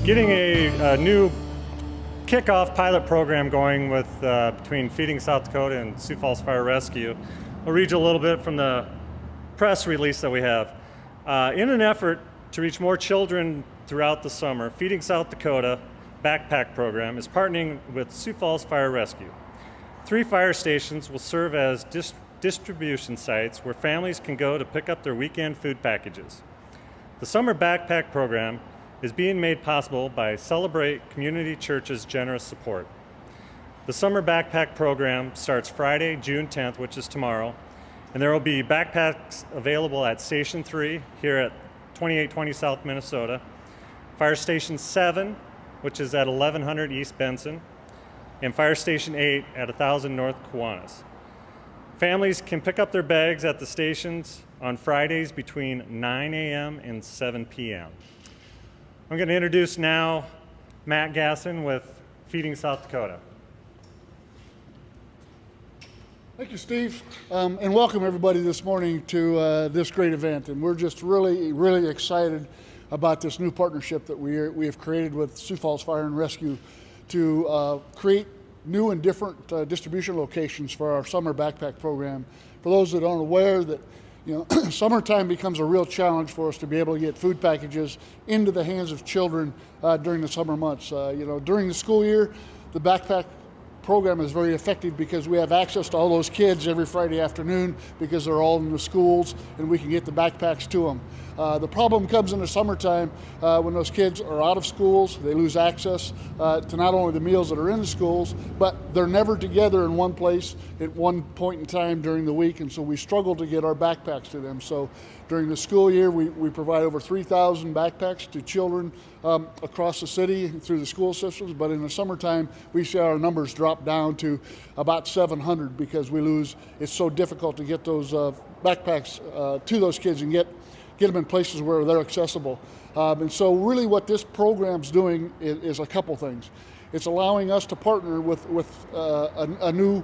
getting a new kickoff pilot program going with between Feeding South Dakota and Sioux Falls Fire Rescue. I'll read you a little bit from the press release that we have. In an effort to reach more children throughout the summer, Feeding South Dakota backpack program is partnering with Sioux Falls Fire Rescue. 3 fire stations will serve as distribution sites where families can go to pick up their weekend food packages. The summer backpack program is being made possible by Celebrate Community Church's generous support. The summer backpack program starts Friday, June 10th, which is tomorrow, and there will be backpacks available at Station 3 here at 2820 South Minnesota, Fire Station 7, which is at 1100 East Benson, and Fire Station 8 at 1000 North Kiwanis. Families can pick up their bags at the stations on Fridays between 9 a.m. and 7 p.m. I'm going to introduce now Matt Gasson with Feeding South Dakota. Thank you, Steve, and welcome everybody this morning to this great event. And we're just really excited about this new partnership that we have created with Sioux Falls Fire and Rescue to create new and different distribution locations for our summer backpack program. For those that aren't aware, that summertime becomes a real challenge for us to be able to get food packages into the hands of children during the summer months. During the school year, the backpack program is very effective because we have access to all those kids every Friday afternoon because they're all in the schools and we can get the backpacks to them. The problem comes in the summertime when those kids are out of schools. They lose access to not only the meals that are in the schools, but they're never together in one place at one point in time during the week, and so we struggle to get our backpacks to them. So during the school year, we provide over 3,000 backpacks to children across the city through the school systems, but in the summertime, we see our numbers drop down to about 700 because it's so difficult to get those backpacks to those kids and get them in places where they're accessible. And so really what this program's doing is a couple things. It's allowing us to partner with a new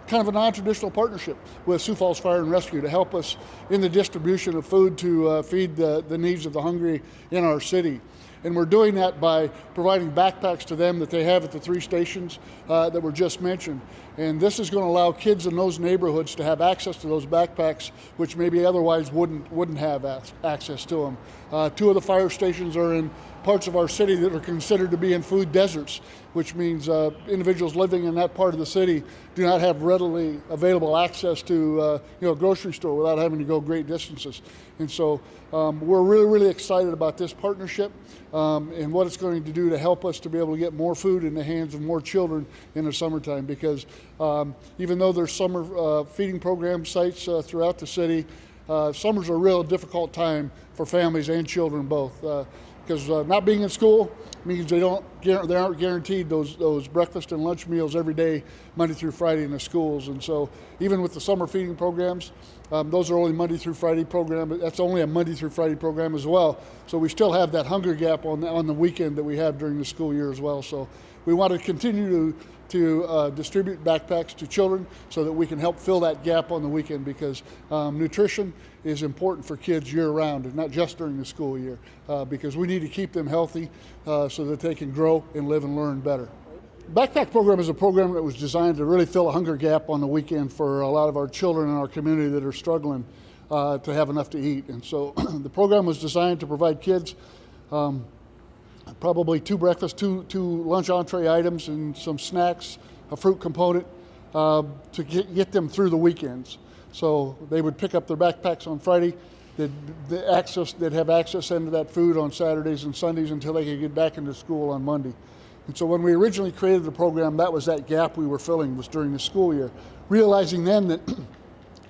kind of a non-traditional partnership with Sioux Falls Fire and Rescue to help us in the distribution of food to feed the needs of the hungry in our city. And we're doing that by providing backpacks to them that they have at the 3 stations that were just mentioned. And this is going to allow kids in those neighborhoods to have access to those backpacks, which maybe otherwise wouldn't have access to them. 2 of the fire stations are in parts of our city that are considered to be in food deserts, which means individuals living in that part of the city do not have readily available access to a grocery store without having to go great distances. And so we're really excited about this partnership and what it's going to do to help us to be able to get more food in the hands of more children in the summertime, because even though there's summer feeding program sites throughout the city, summer's a real difficult time for families and children both. Because not being in school means they aren't guaranteed those breakfast and lunch meals every day, Monday through Friday in the schools. And so even with the summer feeding programs, those are only Monday through Friday program, but that's only a Monday through Friday program as well. So we still have that hunger gap on the weekend that we have during the school year as well. So we want to continue to distribute backpacks to children so that we can help fill that gap on the weekend, because nutrition is important for kids year-round and not just during the school year, because we need to keep them healthy so that they can grow and live and learn better. Backpack program is a program that was designed to really fill a hunger gap on the weekend for a lot of our children in our community that are struggling to have enough to eat. And so the program was designed to provide kids probably 2 breakfast, two lunch entree items, and some snacks, a fruit component to get them through the weekends. So they would pick up their backpacks on Friday. They'd have access into that food on Saturdays and Sundays until they could get back into school on Monday. And so when we originally created the program, that was that gap we were filling, was during the school year, realizing then that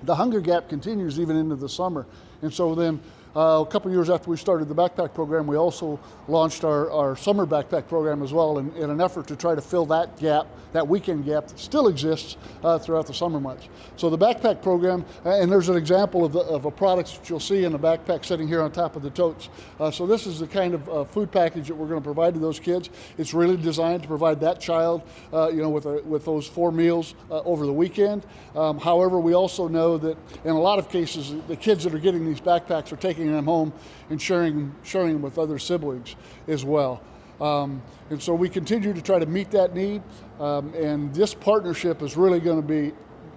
the hunger gap continues even into the summer. And so then a couple years after we started the backpack program, we also launched our summer backpack program as well in an effort to try to fill that gap, that weekend gap that still exists throughout the summer months. So the backpack program, and there's an example of a product that you'll see in a backpack sitting here on top of the totes. So this is the kind of food package that we're going to provide to those kids. It's really designed to provide that child, with those 4 meals over the weekend. However, we also know that in a lot of cases, the kids that are getting these backpacks are taking them home and sharing them with other siblings as well. And so we continue to try to meet that need, and this partnership is really going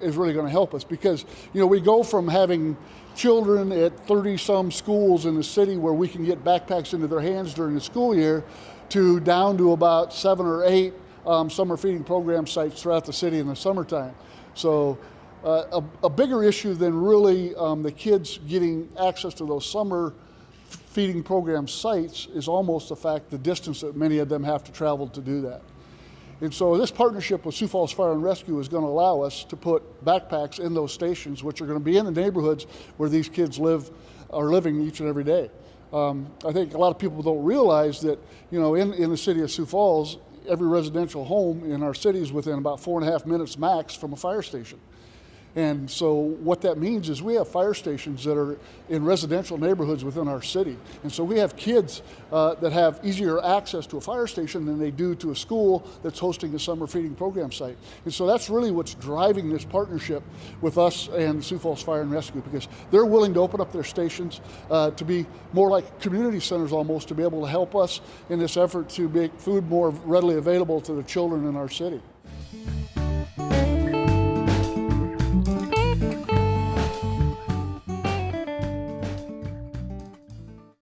to help us, because we go from having children at 30 some schools in the city where we can get backpacks into their hands during the school year to down to about 7 or 8 summer feeding program sites throughout the city in the summertime. So a bigger issue than really the kids getting access to those summer feeding program sites is almost the distance that many of them have to travel to do that. And so this partnership with Sioux Falls Fire and Rescue is going to allow us to put backpacks in those stations, which are going to be in the neighborhoods where these kids are living each and every day. I think a lot of people don't realize that, in the city of Sioux Falls, every residential home in our city is within about 4.5 minutes max from a fire station. And so what that means is we have fire stations that are in residential neighborhoods within our city. And so we have kids that have easier access to a fire station than they do to a school that's hosting a summer feeding program site. And so that's really what's driving this partnership with us and Sioux Falls Fire and Rescue, because they're willing to open up their stations to be more like community centers almost, to be able to help us in this effort to make food more readily available to the children in our city.